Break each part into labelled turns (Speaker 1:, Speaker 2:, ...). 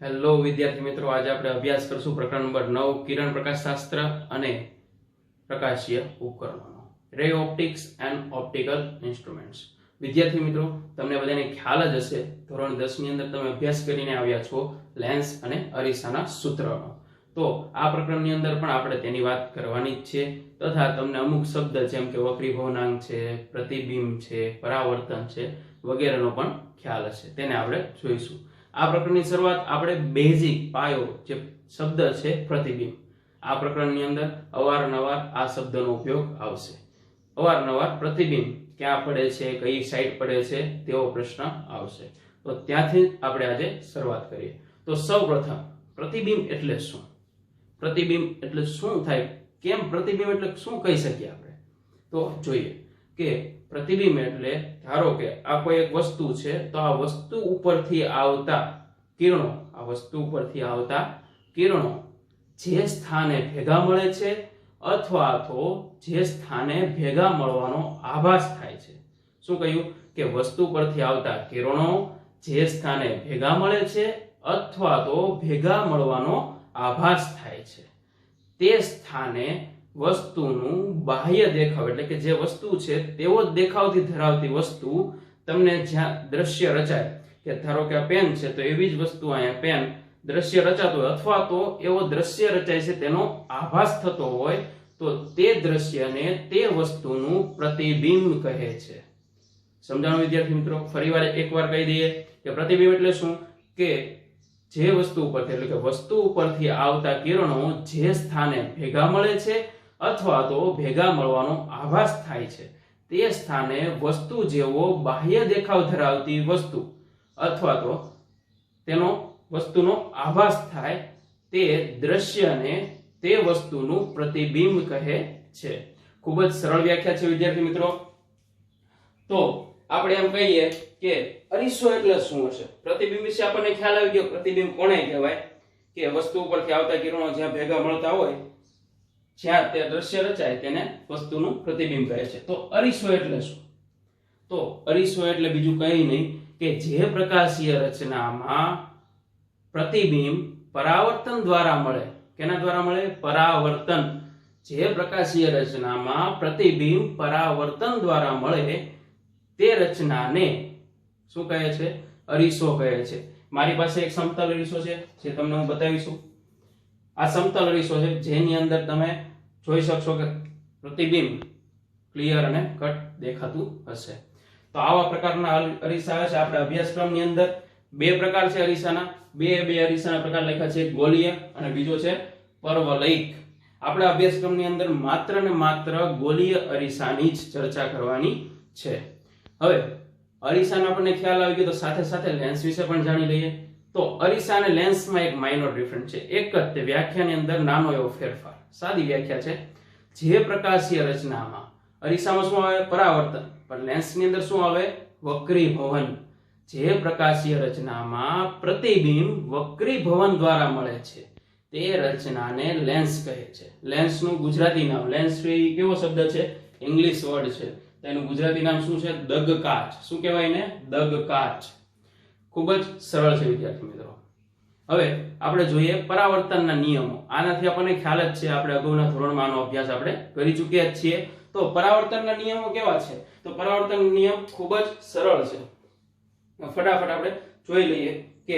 Speaker 1: Hello વિદ્યાર્થી મિત્રો, આજે આપણે અભ્યાસ કરશું પ્રકરણ નંબર 9 કિરણ પ્રકાશશાસ્ત્ર અને પ્રકાશીય ઉપકરણોનો, રે ઓપ્ટિક્સ એન્ડ ઓપ્ટિકલ ઇન્સ્ટ્રુમેન્ટ્સ. વિદ્યાર્થી મિત્રો, તમને બધાને ખ્યાલ જ હશે, ધોરણ 10 ની અંદર તમે અભ્યાસ કરીને આવ્યા છો લેન્સ અને અરીસાના સૂત્રનો. તો આ પ્રકરણની અંદર પણ આપણે તેની વાત કરવાની જ છે, તથા તમને અમુક શબ્દ જેમ કે વક્રીભવનાંક છે, પ્રતિબિંબ છે, પરાવર્તન છે વગેરેનો પણ ખ્યાલ હશે, તેને આપણે જોઈશું. આ પ્રકરણની શરૂઆત આપણે બેઝિક પાયો જે શબ્દ છે પ્રતિબિંબ. આ પ્રકરણની અંદર અવારનવાર આ શબ્દનો ઉપયોગ આવશે. અવારનવાર પ્રતિબિંબ ક્યાં પડે છે, કઈ સાઈડ પડે છે તેવો પ્રશ્ન આવશે. તો ત્યાંથી આપણે આજે શરૂઆત કરીએ. તો સૌપ્રથમ પ્રતિબિંબ એટલે શું? પ્રતિબિંબ એટલે શું થાય, કેમ પ્રતિબિંબ એટલે શું કહી શકીએ આપણે? તો જોઈએ કે પ્રતિબિંબ એટલે, ધારો કે આ કોઈ એક વસ્તુ છે, તો આ વસ્તુ ઉપરથી આવતા કિરણો જે સ્થાને ભેગા મળે છે અથવા તો જે સ્થાને ભેગા મળવાનો આભાસ થાય છે. શું કહ્યું? કે વસ્તુ પરથી આવતા કિરણો જે સ્થાને ભેગા મળે છે અથવા તો ભેગા મળવાનો આભાસ થાય છે, તે સ્થાને વસ્તુનું બાહ્ય દેખાવ, એટલે કે જે વસ્તુ છે તેવો જ દેખાવથી ધરાવતી વસ્તુ તમને જ્યાં દ્રશ્ય રચાય, કે ધારો કે આ પેન છે તો એવી જ વસ્તુ અહીંયા પેન દ્રશ્ય રચાતો હોય અથવા તો એવો દ્રશ્ય રચાય છે તેનો આભાસ થતો હોય, તો તે દ્રશ્યને તે વસ્તુનું પ્રતિબિંબ કહે છે. સમજાણું વિદ્યાર્થી મિત્રો? ફરીવાર એકવાર કહી દઈએ કે પ્રતિબિંબ એટલે શું? કે જે વસ્તુ ઉપરથી, એટલે કે વસ્તુ ઉપરથી આવતા કિરણો જે સ્થાને ભેગા મળે છે અથવા તો ભેગા મળવાનો આભાસ થાય છે, તે સ્થાને વસ્તુ જેવો બાહ્ય દેખાવ ધરાવતી વસ્તુ અથવા તો તેનો વસ્તુનો આભાસ થાય, તે દ્રશ્યને તે વસ્તુનું પ્રતિબિંબ કહે છે. ખૂબ જ સરળ વ્યાખ્યા છે વિદ્યાર્થી મિત્રો. તો આપણે એમ કહીએ કે અરીસો એટલે શું હશે? પ્રતિબિંબ વિશે આપણને ખ્યાલ આવી ગયો. પ્રતિબિંબ કોને કહેવાય? કે વસ્તુ ઉપરથી આવતા કિરણો જ્યાં ભેગા મળતા હોય, જ્યાં તે દ્રશ્ય રચાય તેને વસ્તુનું પ્રતિબિંબ કહે છે. તો અરીસો એટલે શું? તો અરીસો એટલે બીજું કંઈ નહીં કે જે પ્રકાશીય રચનામાં પ્રતિબિંબ પરાવર્તન દ્વારા મળે. કેના દ્વારા મળે? પરાવર્તન. જે પ્રકાશીય રચનામાં પ્રતિબિંબ પરાવર્તન દ્વારા મળે તે રચનાને શું કહે છે? અરીસો કહે છે. મારી પાસે એક સમતલ અરીસો છે જે તમને હું બતાવીશું. આ સમતલ અરીસો છે જેની અંદર તમે જોઈ શકશો કે પ્રતિબિંબ ક્લિયર અને કટ દેખાતું હશે. તો આવા પ્રકારના અરીસા છે. આપણે અભ્યાસક્રમની અંદર બે પ્રકાર છે અરીસાના. બે અરીસાના પ્રકાર લખ્યા છે, ગોલીય અને બીજો છે પરવલયિક. આપણે અભ્યાસક્રમની અંદર માત્ર ને માત્ર ગોલીય અરીસાની જ ચર્ચા કરવાની છે. હવે અરીસાનો આપણને ખ્યાલ આવી ગયો, તો સાથે સાથે લેન્સ વિશે પણ જાણી લઈએ. તો અરીસા અને લેન્સમાં એક માઇનોર ડિફરન્સ છે. એક જ તે વ્યાખ્યાની અંદર નાનો એવો ફેરફાર. સાદી વ્યાખ્યા છે. જે પ્રકાશીય રચનામાં અરીસામાં શું આવે? પરાવર્તન. પણ લેન્સની અંદર શું આવે? વક્રીભવન. જે પ્રકાશીય રચનામાં પ્રતિબિંબ વક્રીભવન દ્વારા મળે છે તે રચનાને લેન્સ કહે છે. લેન્સનું ગુજરાતી નામ, લેન્સ કેવો શબ્દ છે? ઇંગ્લિશ વર્ડ છે. તેનું ગુજરાતી નામ શું છે? દગકાચ. શું કહેવાય ને? દગકાચ. ખૂબ જ સરળ છે વિદ્યાર્થી મિત્રો. હવે આપણે જોઈએ પરાવર્તનના નિયમો. આનાથી આપણને ખ્યાલ જ છે, આપણે અગાઉના ધોરણમાં આનો અભ્યાસ આપણે કરી ચૂક્યા જ છીએ. તો પરાવર્તનના નિયમો કેવા છે? તો પરાવર્તન નિયમ ખૂબ જ સરળ છે. ફટાફટ આપણે જોઈ લઈએ કે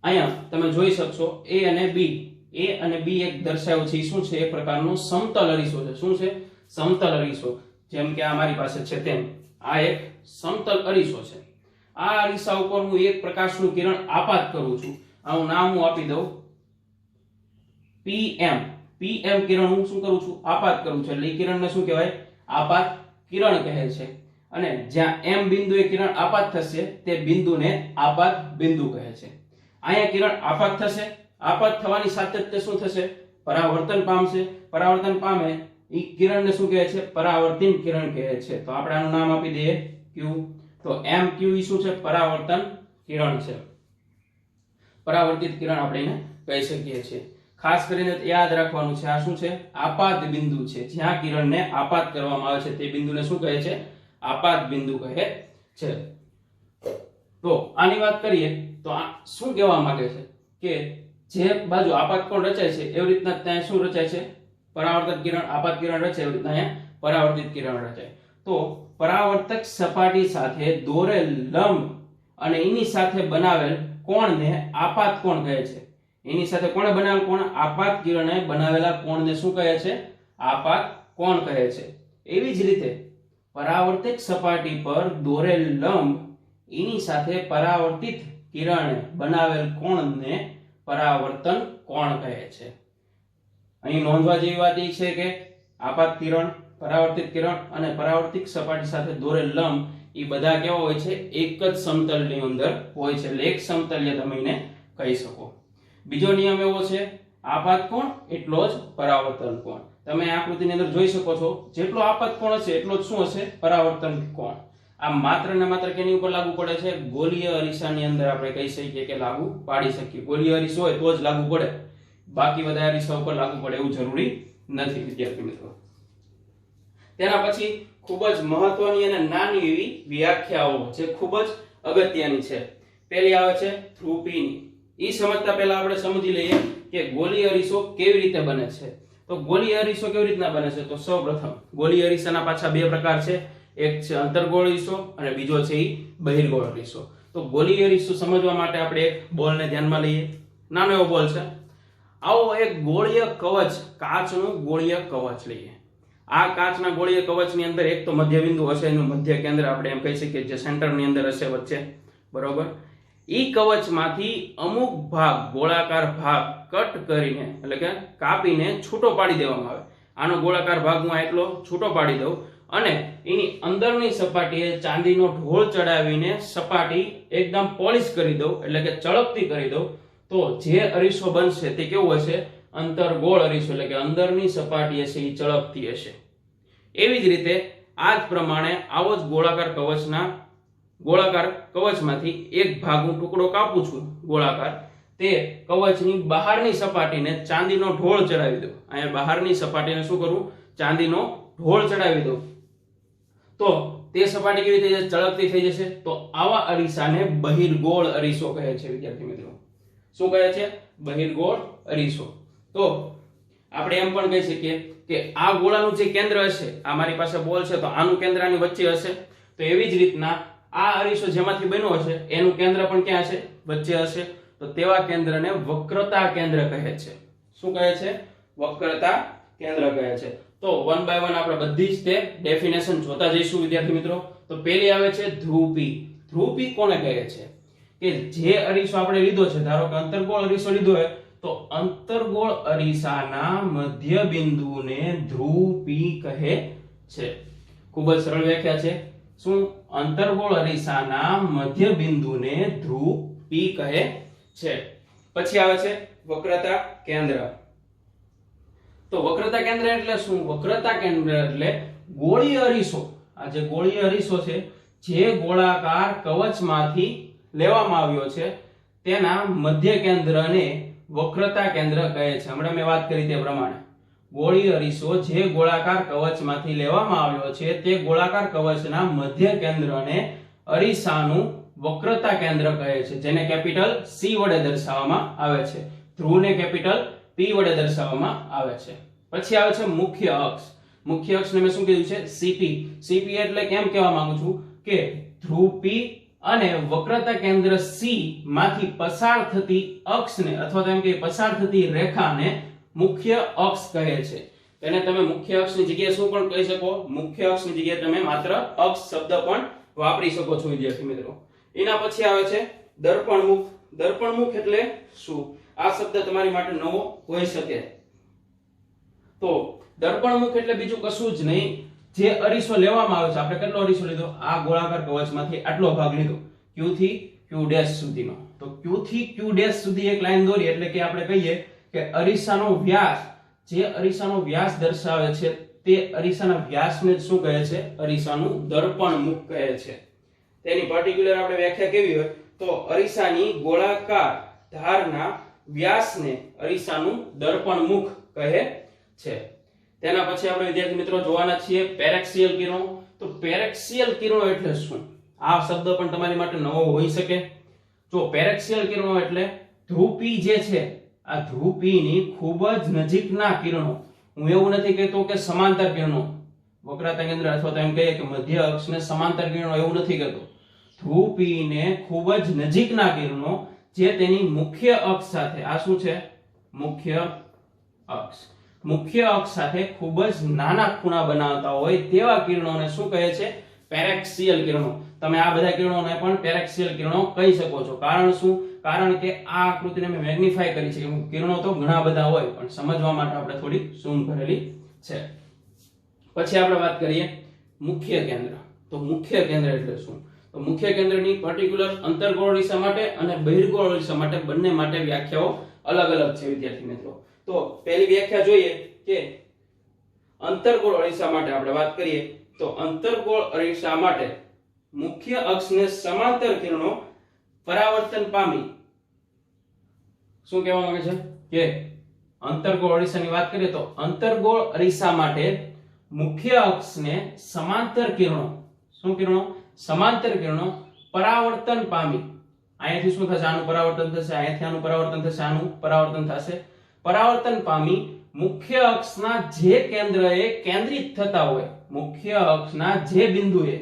Speaker 1: અહીંયા તમે જોઈ શકશો A અને B એક દર્શાવ્યો છે. શું છે? એક પ્રકારનો સમતલ અરીસો છે. શું છે? સમતલ અરીસો. જેમ કે આ મારી પાસે છે તેમ આ એક સમતલ અરીસો છે. આ અરીસા ઉપર હું એક પ્રકાશનું કિરણ આપાત કરું છું. આનું નામ હું આપી દઉં PM. કિરણ હું શું કરું છું? આપાત કરું છું. એટલે એ કિરણને શું કહેવાય? આપાત કિરણ કહે છે. અને જ્યાં M બિંદુએ કિરણ આપાત થશે તે બિંદુને આપાત બિંદુ કહે છે. અહીંયા કિરણ આપાત થશે. આપાત થવાની સાથે જ તે શું થશે? પરાવર્તન પામશે. પરાવર્તન પામે એ કિરણને શું કહે છે? પરાવર્તિત કિરણ કહે છે. તો આપણે આનું નામ આપી દઈએ Q. તો MQ શું છે? પરાવર્તન કિરણ છે. પરાવર્તિત કિરણ આપણે એને કહી શકીએ છીએ. ખાસ કરીને યાદ રાખવાનું છે, આ શું છે? આપાત બિંદુ છે. જ્યાં કિરણને આપાત કરવામાં આવે છે તે બિંદુને શું કહે છે? આપાત બિંદુ કહે છે. તો આની વાત કરીએ તો આ શું કહેવા માંગે છે કે જે બાજુ આપાત કોણ રચાય છે એવી રીતના ત્યાં શું રચાય છે, પરાવર્તક કિરણ. આપાત કિરણ રચાય એવી રીતના અહીંયા પરાવર્તિત કિરણ રચાય. તો પરાવર્તક સપાટી સાથે દોરેલ લંબ અને એની સાથે બનાવેલ કોણને આપાત કોણ કહે છે. એની સાથે કોણે બનાવેલ કોણ, આપાત કિરણે બનાવેલા કોણને શું કહે છે, આપાત કોણ કહે છે. એવી જ રીતે પરાવર્તક સપાટી પર દોરેલ લંબ એની સાથે પરાવર્તિત કિરણે બનાવેલ કોણને પરાવર્તન કોણ કહે છે. અહીં નોંધવા જેવી વાત એ છે કે આપાત કિરણ, પરાવર્તિત કિરણ અને પરાવર્તિત સપાટી સાથે દોરેલ લંબ એ બધા કેવા હોય છે, એક જ સમતલની અંદર હોય છે. એટલે એક સમતલ્ય તમે એને કહી શકો. બીજો નિયમ એવો છે, આપાત કોણ એટલો જ પરાવર્તન કોણ. તમે આ આકૃતિની અંદર જોઈ શકો છો, જેટલો આપાત કોણ હશે એટલો જ શું હશે, પરાવર્તન કોણ. આ માત્ર ને માત્ર કેની ઉપર લાગુ પડે છે, ગોલીય અરીસાની અંદર આપણે કહી શકીએ કે લાગુ પાડી શકીએ. ગોલીય અરીસો હોય તો જ લાગુ પડે, બાકી બધા અરીસા ઉપર લાગુ પડે એવું જરૂરી નથી વિદ્યાર્થી મિત્રો. તેના પછી ખૂબ જ મહત્વની અને નાની એવી વ્યાખ્યાઓ જે ખૂબ જ અગત્યની છે. પહેલી આવે છે ધ્રુપીની. એ સમજતા પહેલા આપણે સમજી લઈએ કે ગોલીય અરીસો કેવી રીતે બને છે. તો ગોલીય અરીસો કેવી રીતના બને છે, તો સૌપ્રથમ ગોલીય અરીસાના પાછા બે પ્રકાર છે. એક છે અંતર્ગોળ અરીસો અને બીજો છે બહિર્ગોળ અરીસો. તો ગોલીય અરીસો સમજવા માટે આપણે એક બોલને ધ્યાનમાં લઈએ. નાનો એવો બોલ છે. આવો એક ગોળીય કવચ, કાચનું ગોળીય કવચ લઈએ. આ કાચના ગોળીય કવચની અંદર એક તો મધ્ય બિંદુ હશે, એનું મધ્ય કેન્દ્ર આપણે એમ કહી શકીએ જે સેન્ટરની અંદર હશે વચ્ચે, બરોબર. ઈ કવચમાંથી અમુક ભાગ, ગોળાકાર ભાગ કટ કરીને એટલે કે કાપીને છૂટો પાડી દેવામાં આવે. આનો ગોળાકાર ભાગ હું એટલો છૂટો પાડી દઉં અને એની અંદરની સપાટીએ ચાંદીનો ઢોળ ચડાવીને સપાટી એકદમ પોલિશ કરી દઉં એટલે કે ચળકતી કરી દઉં. તો જે અરીસો બનશે તે કેવું હશે, અંતર્ગોળ અરીસો, એટલે કે અંદરની સપાટી હશે એ ચળકતી હશે. એવી જ રીતે આ જ પ્રમાણે આવો જ ગોળાકાર કવચમાંથી એક ભાગ હું ટુકડો કાપું છું ગોળાકાર, તે કવચની બહારની સપાટીને ચાંદીનો ઢોળ ચડાવી દઉં. અહીંયા બહારની સપાટીને શું કરું, ચાંદીનો ઢોળ ચડાવી દઉં. તો તે સપાટી કેવી થઈ જશે, ચળકતી થઈ જશે. તો આવા અરીસાને બહિર્ગોળ અરીસો કહે છે વિદ્યાર્થી મિત્રો. શું કહે છે, બહિર્ગોળ અરીસો. તો આપણે એમ પણ કહી શકીએ કે આ ગોળાનું જે કેન્દ્ર હશે, આ મારી પાસે બોલ છે તો આનું કેન્દ્ર આની વચ્ચે હશે. તો એવી જ રીતના આ અરીસો જેમાંથી બન્યો હશે એનું કેન્દ્ર પણ ક્યાં હશે, વચ્ચે હશે. તો તેવા કેન્દ્રને વક્રતા કેન્દ્ર કહે છે. શું કહે છે, વક્રતા કેન્દ્ર કહે છે. તો વન બાય વન આપણે બધી જ તે ડેફિનેશન જોતા જઈશું વિદ્યાર્થી મિત્રો. તો પહેલી આવે છે ધ્રુપી. ધ્રુપી કોને કહે છે, કે જે અરીસો આપણે લીધો છે, ધારો કે અંતર્ગોળ અરીસો લીધો હોય તો અંતર્ગોળ અરીસાના મધ્ય બિંદુને ધ્રુપી કહે છે. ખૂબ જ સરળ વ્યાખ્યા છે. શું, અંતર્ગોળ અરીસાના મધ્ય બિંદુને ધ્રુપી કહે છે. પછી આવે છે વક્રતા કેન્દ્ર. તો વક્રતા કેન્દ્ર એટલે શું, વક્રતા કેન્દ્ર એટલે ગોળીય અરીસો. આ જે ગોળીય અરીસો છે જે ગોળાકાર કવચમાંથી લેવામાં આવ્યો છે તેના મધ્ય કેન્દ્રને વક્રતા કેન્દ્ર કહે છે. હમણાં મેં વાત કરી તે પ્રમાણે ગોળીય અરીસો જે ગોળાકાર કવચમાંથી લેવામાં આવ્યો છે તે ગોળાકાર કવચના મધ્ય કેન્દ્રને અરીસાનું વક્રતા કેન્દ્ર કહે છે, જેને કેપિટલ C વડે દર્શાવવામાં આવે છે. ધ્રુવને કેપિટલ P વડે દર્શાવવામાં આવે છે. પછી આવે છે મુખ્ય અક્ષ. મુખ્ય અક્ષને મેં શું કીધું છે, CP. CP એટલે કેમ કહેવા માંગુ છું કે ધ્રુવ P અને વક્રતા કેન્દ્ર C માંથી પસાર થતી અક્ષને અથવા તો એમ કે પસાર થતી રેખાને મુખ્ય અક્ષ કહે છે. તેને તમે મુખ્ય અક્ષની જગ્યાએ શું પણ કહી શકો, મુખ્ય અક્ષની જગ્યાએ તમે માત્ર અક્ષ શબ્દ પણ વાપરી શકો છો વિદ્યાર્થી મિત્રો. એના પછી આવે છે દર્પણમુખ. દર્પણમુખ એટલે શું, આ શબ્દ તમારી માટે નવો હોઈ શકે. તો દર્પણમુખ એટલે બીજું કશું જ નહીં, જે અરીસો લેવામાં આવે છે, આપણે કેટલો અરીસો લીધો, આ ગોળાકાર કવચમાંથી આટલો ભાગ લીધો Q થી Q ડેશ સુધીનો. તો Q થી Q ડેશ સુધી એક લાઈન દોરી એટલે કે આપણે કહીએ કે અરીસાનો વ્યાસ, જે અરીસાનો વ્યાસ દર્શાવે છે તે અરીસાના વ્યાસને શું કહે છે, અરીસાનું દર્પણમુખ કહે છે. તેની પર્ટિક્યુલર આપણે વ્યાખ્યા કેવી હોય તો અરીસાની ગોળાકાર ધારના વ્યાસને અરીસાનું દર્પણમુખ કહે છે. તેના પછી આપણે વિદ્યાર્થી મિત્રો જોવાના છીએ પેરેક્સિયલ કિરણો. તો પેરેક્સિયલ કિરણો એટલે શું, આ શબ્દ પણ તમારી માટે નવો હોઈ શકે. જો પેરેક્સિયલ કિરણો એટલે ધ્રુવપી જે છે આ ધ્રુવપીની ખૂબ જ નજીકના કિરણો. હું એવું નથી કહેતો કે સમાંતર કિરણો, વક્રતા કેન્દ્ર અથવા તો એમ કહીએ કે મધ્ય અક્ષને સમાંતર કિરણો, એવું નથી કહેતો. ધ્રુવપીને ખૂબ જ નજીકના કિરણો જે તેની મુખ્ય અક્ષ સાથે, આ શું છે? મુખ્ય અક્ષ. મુખ્ય અક્ષ સાથે ખૂબ જ નાના ખૂણા બનાવતા હોય તેવા કિરણોને શું કહે છે? પેરેક્સિયલ કિરણો. તમે આ બધા કિરણોને પણ પેરેક્સિયલ કિરણો કહી શકો છો. કારણ શું? કારણ કે આ આકૃતિને મેં મેગ્નિફાય કરી છે. કિરણો તો ઘણા બધા હોય પણ સમજવા માટે આપણે થોડી ઝૂમ કરેલી છે. પછી આપણે વાત કરીએ મુખ્ય કેન્દ્ર. તો મુખ્ય કેન્દ્ર એટલે શું? તો મુખ્ય કેન્દ્રની પર્ટિક્યુલર અંતર્ગોળ અરીસા માટે અને બહિર્ગોળ અરીસા માટે બંને માટે વ્યાખ્યાઓ અલગ અલગ છે વિદ્યાર્થી મિત્રો. તો પહેલી વ્યાખ્યા જોઈએ કે અંતર્ગોળ અરીસા માટે આપણે વાત કરીએ તો અંતર્ગોળ અરીસા માટે મુખ્ય અક્ષને સમાંતર કિરણો પરાવર્તન પામી. શું કહેવા માંગે છે કે અંતર્ગોળ અરીસાની વાત કરીએ તો અંતર્ગોળ અરીસા માટે મુખ્ય અક્ષને સમાંતર કિરણો, શું કિરણો? સમાંતર કિરણો પરાવર્તન પામી. અહીંયાથી શું થશે? આનું પરાવર્તન થશે, અહીંયાથી આનું પરાવર્તન થશે, આનું પરાવર્તન થશે. પરાવર્તન પામી મુખ્ય અક્ષના જે કેન્દ્રએ કેન્દ્રિત થતા હોય, મુખ્ય અક્ષના જે બિંદુએ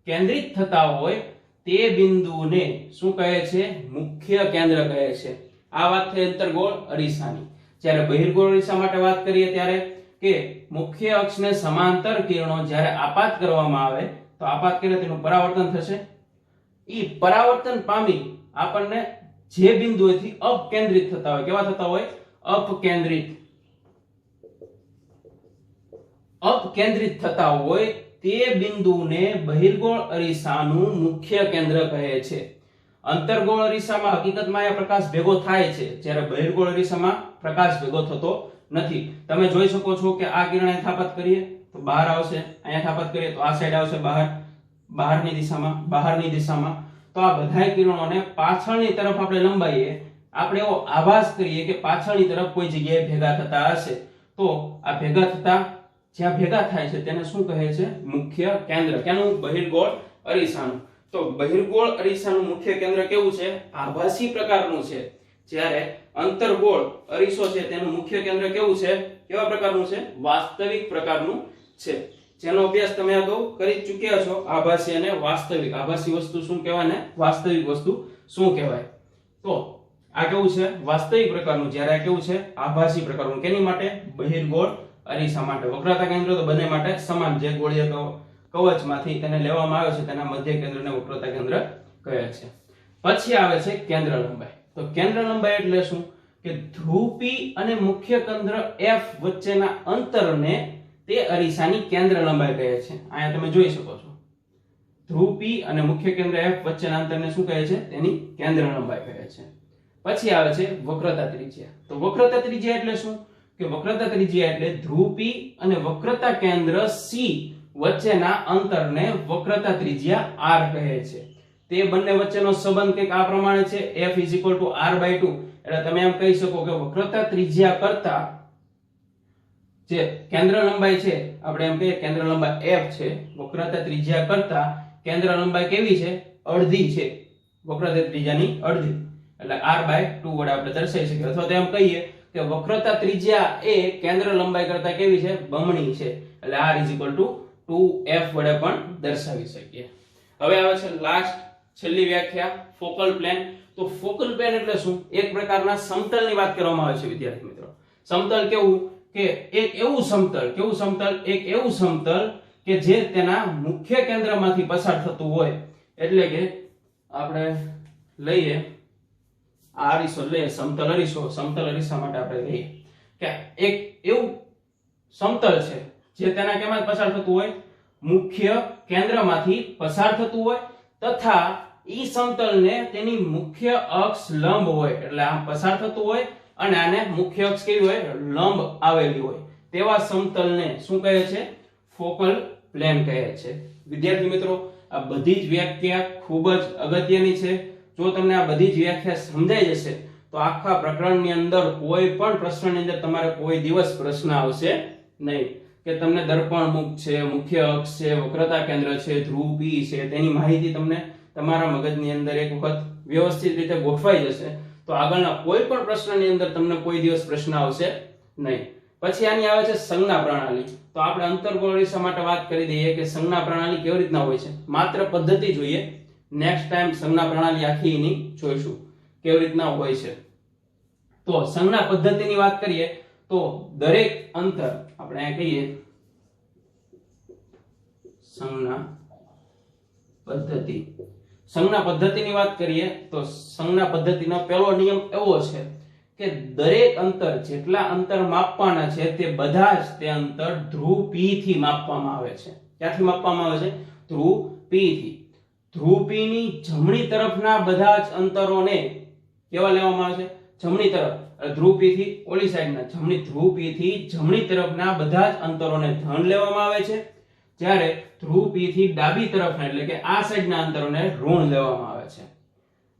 Speaker 1: કેન્દ્રિત થતા હોય તે બિંદુને શું કહે છે? મુખ્ય કેન્દ્ર કહે છે. આ વાત થઈ અંતર્ગોળ અરીસાની. જ્યારે બહિર્ગોળ અરીસા માટે વાત કરીએ ત્યારે કે મુખ્ય અક્ષને સમાંતર કિરણો જ્યારે આપાત કરવામાં આવે તો આપાત કરીને તેનું પરાવર્તન થશે. ઈ પરાવર્તન પામી આપણને જે બિંદુએથી અપકેન્દ્રિત થતા હોય, કેવા થતા હોય? અપકેન્દ્રિત થતા હોય તે બિંદુને બહિર્ગોળ અરીસાનું મુખ્ય કેન્દ્ર કહે છે. અંતર્ગોળ અરીસામાં હકીકતમાં આ પ્રકાશ ભેગો થાય છે, જ્યારે બહિર્ગોળ અરીસામાં પ્રકાશ ભેગો થતો નથી. તમે જોઈ શકો છો કે આ કિરણ અહીં થાપત કરીએ તો બહાર આવશે, અહીંયા થાપત કરીએ તો આ સાઈડ આવશે, બહારની દિશામાં. તો આ બધા કિરણોને પાછળની તરફ આપણે લંબાઈએ, આપણે એવો આભાસ કરીએ કે પાછળની તરફ કોઈ જગ્યાએ ભેગા થતા હશે. તો આ ભેગા થતા જ્યાં ભેગા થાય છે તેને શું કહે છે? મુખ્ય કેન્દ્ર. કેનું? બહિર્ગોળ અરીસાનું. તો બહિર્ગોળ અરીસાનું મુખ્ય કેન્દ્ર કેવું છે? આભાસી પ્રકારનું છે. જ્યારે અંતર્ગોળ અરીસો છે તેનું મુખ્ય કેન્દ્ર કેવું છે? કેવા પ્રકારનું છે? વાસ્તવિક પ્રકારનું છે. જેનો અભ્યાસ તમે અગાઉ કરી ચૂક્યા છો, આભાસી અને વાસ્તવિક. આભાસી વસ્તુ શું કહેવાય ને વાસ્તવિક વસ્તુ શું કહેવાય? તો આ કેવું છે? વાસ્તવિક પ્રકારનું. જ્યારે આ કેવું છે? આભાસી પ્રકારનું. કેની માટે? બહિર્ગોળ અરીસા માટે. વક્રતા કેન્દ્ર તો બંને માટે સમાન. જે ગોળીય કવચમાંથી તેને લેવામાં આવે છે તેના મધ્ય કેન્દ્રને વક્રતા કેન્દ્ર કહે છે. પછી આવે છે કેન્દ્ર લંબાઈ. તો કેન્દ્ર લંબાઈ એટલે શું? કે ધ્રુવપી અને મુખ્ય કેન્દ્ર F વચ્ચેના અંતરને તે અરીસાની કેન્દ્ર લંબાઈ કહે છે. અહીંયા તમે જોઈ શકો છો ધ્રુવપી અને મુખ્ય કેન્દ્ર F વચ્ચેના અંતરને શું કહે છે? તેની કેન્દ્ર લંબાઈ કહે છે. પછી આવે છે વક્રતા ત્રિજ્યા. તો વક્રતા ત્રિજ્યા એટલે શું? કે વક્રતા ત્રિજ્યા એટલે ધ્રુવપી અને વક્રતા કેન્દ્ર C વચ્ચેના અંતરને વક્રતા ત્રિજ્યા R કહે છે. તે બંને વચ્ચેનો સંબંધ કંઈક આ પ્રમાણે છે, F = R/2. એટલે તમે એમ કહી શકો કે વક્રતા ત્રિજ્યા કરતા જે કેન્દ્ર લંબાઈ છે, આપણે એમ કહીએ કેન્દ્ર લંબાઈ F છે, વક્રતા ત્રિજ્યા કરતા કેન્દ્ર લંબાઈ કેવી છે? અડધી છે. વક્રતા ત્રિજ્યાની અડધી. એટલે R/2 વડે આપણે દર્શાવી શકીએ. અથવા તો એમ કહીએ કે વક્રતા ત્રિજ્યા એ કેન્દ્ર લંબાઈ કરતા કેવી છે? બમણી છે. એટલે R = 2F વડે પણ દર્શાવી શકીએ. હવે આવે છે લાસ્ટ છેલ્લી વ્યાખ્યા, ફોકલ પ્લેન. તો ફોકલ પ્લેન એટલે શું? એક પ્રકારના સમતલની વાત કરવામાં આવે છે વિદ્યાર્થી મિત્રો. સમતલ કેવું? કે એક એવું સમતલ, કેવું સમતલ? એક એવું સમતલ કે જે તેના મુખ્ય કેન્દ્રમાંથી પસાર થતું હોય. એટલે કે આપણે લઈએ આ અરીસો લઈએ, સમતલ અરીસા માટે આપણે લઈએ કે એક એવું સમતલ છે જે તેના કેમાંથી પસાર થતું હોય? મુખ્ય કેન્દ્રમાંથી પસાર થતું હોય તથા ઈ સમતલને તેની મુખ્ય અક્ષ લંબ હોય. એટલે આમ પસાર થતું હોય અને આને મુખ્ય અક્ષ કેવી હોય? લંબ આવેલી હોય. તેવા સમતલને શું કહે છે? ફોકલ પ્લેન કહે છે. વિદ્યાર્થી મિત્રો, આ બધી જ વ્યાખ્યા ખૂબ જ અગત્યની છે. જો તમને આ બધી જ વ્યાખ્યા સમજાઈ જશે તો આખા પ્રકરણની અંદર કોઈ પણ પ્રશ્નની અંદર તમારે કોઈ દિવસ પ્રશ્ન આવશે નહીં. કે તમને દર્પણ મુખ છે, મુખ્ય અક્ષ છે, વક્રતા કેન્દ્ર છે, ધ્રુવ પી છે, તેની માહિતી તમને તમારા મગજની અંદર એક વખત વ્યવસ્થિત રીતે ગોઠવાઈ જશે તો આગળના કોઈ પણ પ્રશ્નની અંદર તમને કોઈ દિવસ પ્રશ્ન આવશે નહીં. પછી આની આવે છે સંજ્ઞા પ્રણાલી. તો આપણે અંતર્ગોળ અરીસા માટે વાત કરી દઈએ કે સંજ્ઞા પ્રણાલી કેવી રીતના હોય છે. માત્ર પદ્ધતિ જોઈએ, નેક્સ્ટ ટાઈમ સંજ્ઞા પ્રણાલી આખીની જોઈશું કેવી રીતના હોય છે. તો સંજ્ઞા પદ્ધતિની વાત કરીએ તો દરેક અંતર આપણે અહીં કહીએ સંજ્ઞા પદ્ધતિ. સંજ્ઞા પદ્ધતિની વાત કરીએ તો સંજ્ઞા પદ્ધતિનો પહેલો નિયમ એવો છે કે દરેક અંતર જેટલા અંતર માપવાના છે તે બધા જ તે અંતર ધ્રુવ P થી માપવામાં આવે છે. ક્યાંથી માપવામાં આવે છે? ધ્રુવ P થી. ધ્રુવ P ની જમણી તરફના બધા જ અંતરોને કેવા લેવામાં આવે છે? જમણી તરફ. ધ્રુવ P થી ઓલી સાઈડના ધ્રુવ P થી જમણી તરફના બધા જ અંતરોને ધન લેવામાં આવે છે, જ્યારે ધ્રુવ P થી ડાબી તરફના એટલે કે આ સાઈડના અંતરોને ઋણ લેવામાં આવે છે.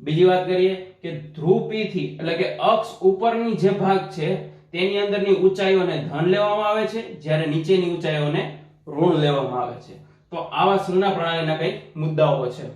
Speaker 1: બીજી વાત કરીએ કે ધ્રુવ P થી એટલે કે અક્ષ ઉપરની જે ભાગ છે તેની અંદરની ઊંચાઈઓને ધન લેવામાં આવે છે, જ્યારે નીચેની ઊંચાઈઓને ઋણ લેવામાં આવે છે. તો આવા સંજ્ઞા પ્રણાલીના કઈ મુદ્દાઓ છે.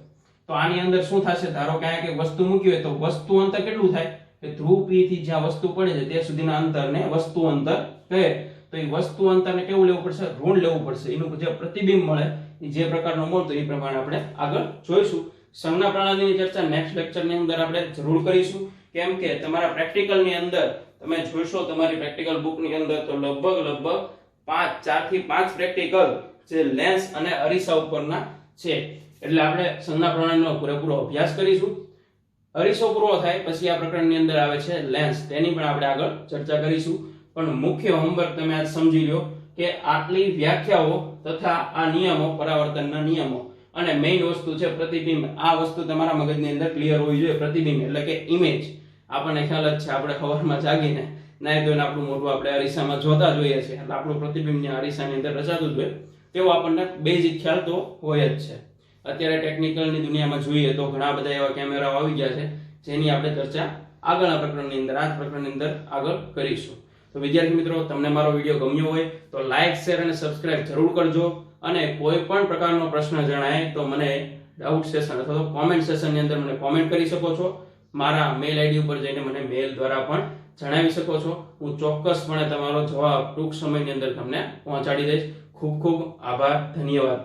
Speaker 1: તો આની અંદર શું થશે? ધારો કે અહીંયા કઈ વસ્તુ મૂકી હોય તો વસ્તુ અંતર કેટલું થાય કે ધ્રુવ P થી જ્યાં વસ્તુ પડે છે તે સુધીના અંતરને વસ્તુ અંતર કહે. તો એ વસ્તુ અંતરને કેવું લેવું પડશે? ઋણ લેવું પડશે. એનું જે પ્રતિબિંબ મળે એ જે પ્રકારનો મળતો એ પ્રમાણે આપણે આગળ જોઈશું. સંજ્ઞા પ્રણાલીની ચર્ચા નેક્સ્ટ લેક્ચરની અંદર આપણે જરૂર કરીશું, કેમ કે તમારા પ્રેક્ટિકલની અંદર તમે જોશો તમારી પ્રેક્ટિકલ બુકની અંદર તો લગભગ 4 થી 5 પ્રેક્ટિકલ જે લેન્સ અને અરીસા ઉપરના છે. એટલે આપણે સંજ્ઞા પ્રણાલીનો પૂરેપૂરો અભ્યાસ કરીશું. અરીસો પૂરો થાય પછી આ પ્રકરણની અંદર આવે છે લેન્સ, તેની પણ આપણે આગળ ચર્ચા કરીશું. પણ મુખ્ય હોમવર્ક તમે આજ સમજી લો કે આટલી વ્યાખ્યાઓ તથા આ નિયમો, પરાવર્તનના નિયમો અને મેઇન વસ્તુ છે પ્રતિબિંબ. આ વસ્તુ તમારા મગજની અંદર ક્લિયર હોવી જોઈએ. પ્રતિબિંબ એટલે કે ઇમેજ. આપણને ખ્યાલ જ છે, આપણે સવારમાં જાગીને નાઈ ધોઈને આપણું મોઢું આપણે અરીસામાં જોતા જોઈએ છે, એટલે આપણું પ્રતિબિંબ અરીસાની અંદર રચાતું જ હોય. તેવો આપણને બેઝિક ખ્યાલ તો હોય જ છે. અત્યારે ટેકનિકલની દુનિયામાં જોઈએ તો ઘણા બધા એવા કેમેરાઓ આવી ગયા છે જેની આપણે ચર્ચા આગળના પ્રકરણની અંદર, આ જ પ્રકરણની અંદર આગળ કરીશું. તો વિદ્યાર્થી મિત્રો, તમને મારો વિડીયો ગમ્યો હોય તો લાઈક, શેર અને સબસ્ક્રાઇબ જરૂર કરજો. અને કોઈ પણ પ્રકારનો પ્રશ્ન જણાય તો મને ડાઉટ સેશન અથવા તો કોમેન્ટ સેશનની અંદર મને કોમેન્ટ કરી શકો છો. મારા મેલ આઈડી ઉપર જઈને મને મેલ દ્વારા પણ જણાવી શકો છો. હું ચોક્કસપણે તમારો જવાબ ટૂંક સમયની અંદર તમને પહોંચાડી દઈશ. ખૂબ ખૂબ આભાર. ધન્યવાદ.